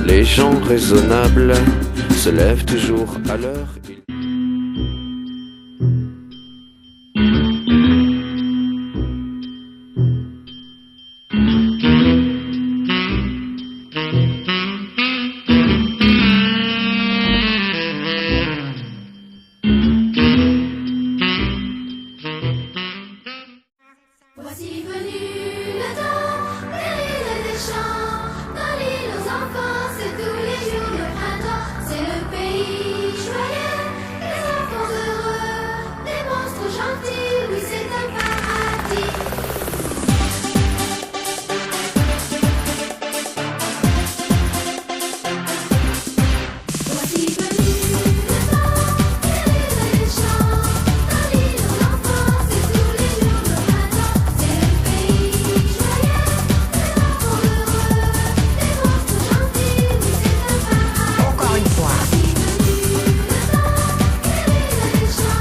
les gens raisonnables se lèvent toujours à l'heure. Voici venu le temps des rires et des chants. Dans l'île aux enfants, c'est tous les jours de printemps. C'est le pays joyeux, des enfants heureux, des monstres gentils, oui c'est un paradis. Voici venu le temps des rires et des chants. Dans l'île aux enfants, c'est tous les jours de printemps. C'est le pays joyeux, des enfants heureux, des monstres gentils, oui c'est un paradis. Encore une fois. Voici venu le temps des rires et des chants.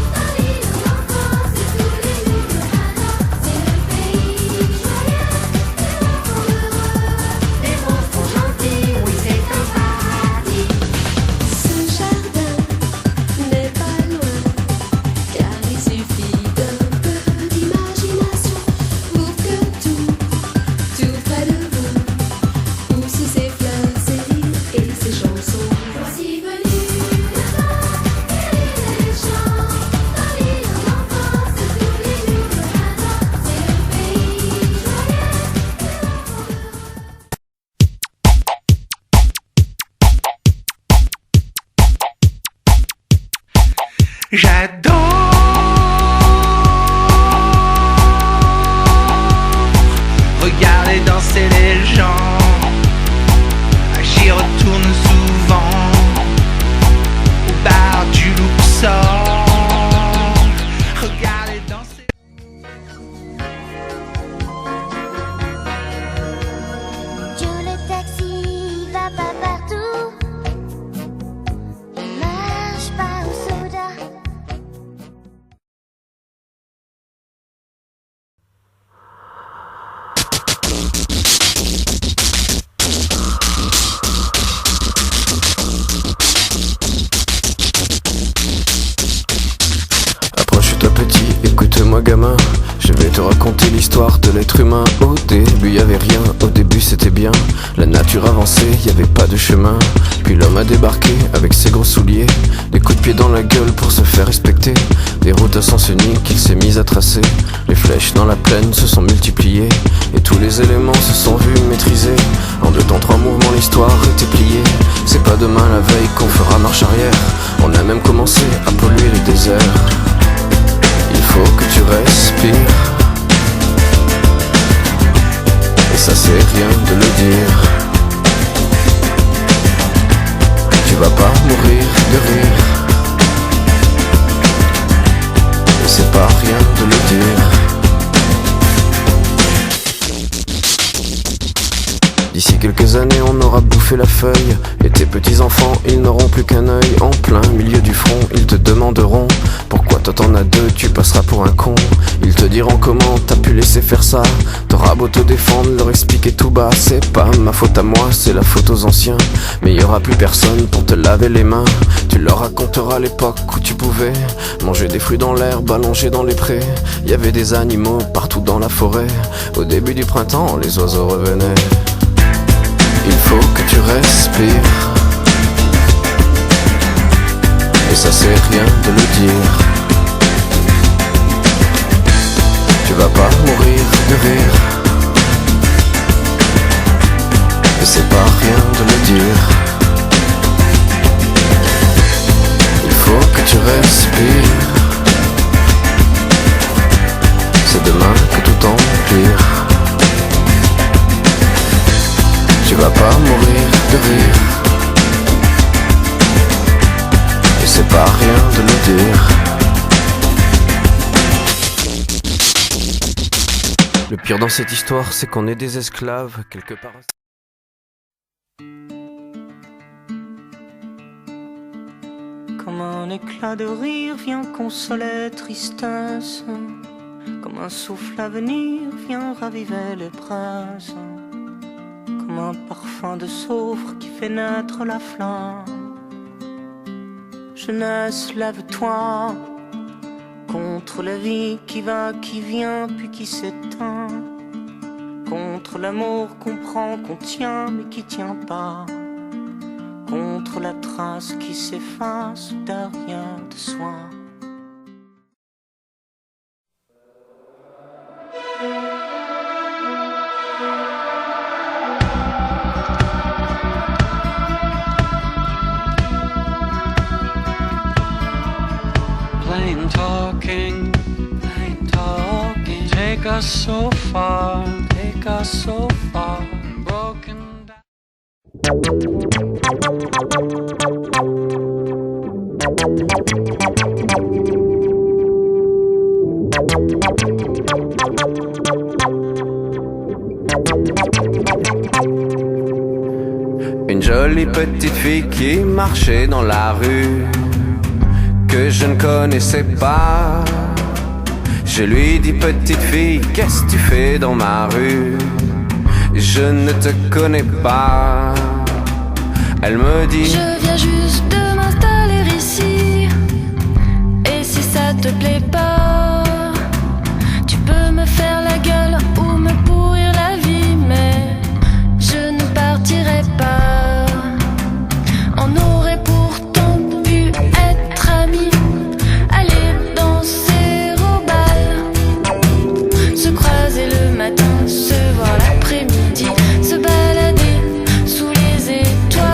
Dans l'île aux enfants, c'est tous les jours de printemps. C'est le pays joyeux, des enfants heureux, des monstres gentils, oui c'est un paradis. Ce jardin n'est pas loin, car il suffit d'un peu d'imagination pour que tout près de vous pousse ses fleurs, ses rires et ses chansons. Voici venu le temps des rires et des chants. Dans l'île aux enfants, c'est tous les jours de printemps. C'est le pays joyeux, des enfants heureux. J'adore regarder danser les gens. J'y retourne souvent au bar du Luxor. Regarder danser. Joe le taxi va pas partout. Il marche pas au soda. Approche-toi petit, écoute-moi gamin. Je vais te raconter l'histoire de l'être humain. Au début y avait rien, au début c'était bien. La nature avançait, y avait pas de chemin. Puis l'homme a débarqué avec ses gros souliers, des coups de pied dans la gueule pour se faire respecter. Des routes à sens unique qu'il s'est mis à tracer. Les flèches dans la plaine se sont multipliées, et tous les éléments se sont vus maîtrisés. En 2 temps 3 mouvements l'histoire était pliée. C'est pas demain la veille qu'on fera marche arrière. On a même commencé à polluer les déserts. Il faut que tu respires, et ça c'est rien de le dire. Tu vas pas mourir de rire, et c'est pas rien de le dire. D'ici quelques années on aura bouffé la feuille, et tes petits-enfants ils n'auront plus qu'un œil. En plein milieu du front ils te demanderont pourquoi toi t'en as 2, tu passeras pour un con. Ils te diront comment t'as pu laisser faire ça. T'auras beau te défendre, leur expliquer tout bas. C'est pas ma faute à moi, c'est la faute aux anciens. Mais y aura plus personne pour te laver les mains. Tu leur raconteras l'époque où tu pouvais manger des fruits dans l'herbe, allongé dans les prés. Y avait des animaux partout dans la forêt. Au début du printemps, les oiseaux revenaient. Il faut que tu respires, et ça c'est rien de le dire. Tu vas pas mourir de rire, et c'est pas rien de le dire. Il faut que tu respires, c'est demain que tout empire. Tu vas pas mourir de rire, et c'est pas rien de le dire. Le pire dans cette histoire, c'est qu'on est des esclaves quelque part. Comme un éclat de rire vient consoler tristesse, comme un souffle à venir vient raviver les princes. comme un parfum de soufre qui fait naître la flamme. Jeunesse, lève-toi contre la vie qui va, qui vient, puis qui s'éteint. Contre l'amour qu'on prend, qu'on tient, mais qui tient pas. Contre la trace qui s'efface derrière de soi. Plain talking, take us so far, broken down. Une jolie petite fille qui marchait dans la rue, que je ne connaissais pas. Je lui dis petite fille, qu'est-ce que tu fais dans ma rue? Je ne te connais pas. Elle me dit, je viens juste de m'installer ici. Et si ça te plaît pas, tu peux me faire la gueule ou me pourrir la vie, mais je ne partirai pas. On aurait pourtant pu être amis, aller danser au bal, se croiser le matin, se voir l'après-midi, se balader sous les étoiles.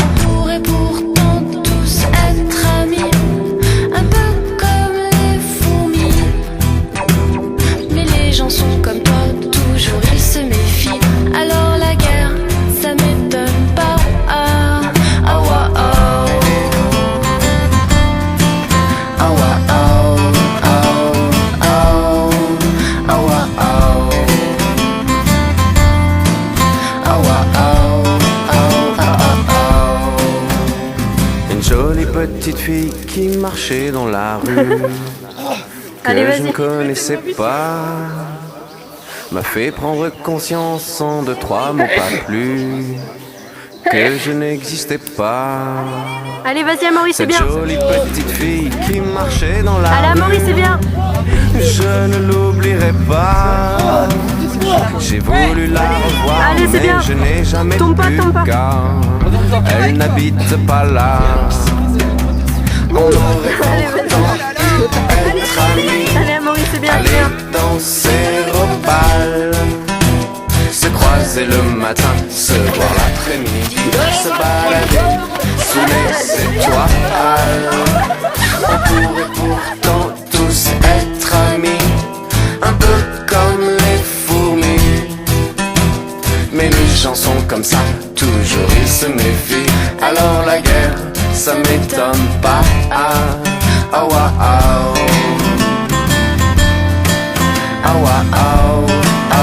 On pourrait pourtant tous être amis, un peu comme les fourmis. Mais les gens sont comme toi, toujours ils se méfient. Alors la guerre, ça m'étonne pas. Ah, ah, ah, ah. Ah, ah, ah, ah, ah, ah, ah, ah. une jolie petite fille qui marchait dans la rue, que je ne connaissais pas, m'a fait prendre conscience en 2, 3 mots pas plus, que je n'existais pas. Allez, vas-y, Amaury, c'est Cette bien. jolie petite fille qui marchait dans la Allez, rue, Amaury, c'est bien. je ne l'oublierai pas. J'ai voulu la revoir, Allez, c'est mais bien. je n'ai jamais Tombe pas, pu, tombe pas. car elle n'habite pas là. On aurait pourtant pu être amis, Allez, Amaury, c'est bien. aller danser au bal, se croiser le matin, se voir l'après-midi, se balader sous les étoiles. On pourrait pourtant tous être amis, un peu comme les fourmis. Mais les gens sont comme ça, toujours ils se méfient. Alors la guerre, ça m'étonne pas. Ah, ah, ah, ah. Ah, ah, ah, ah,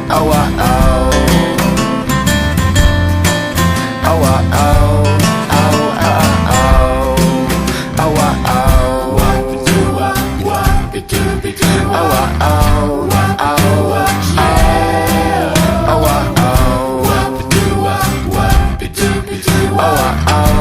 ah, ah, ah, ah. Oh,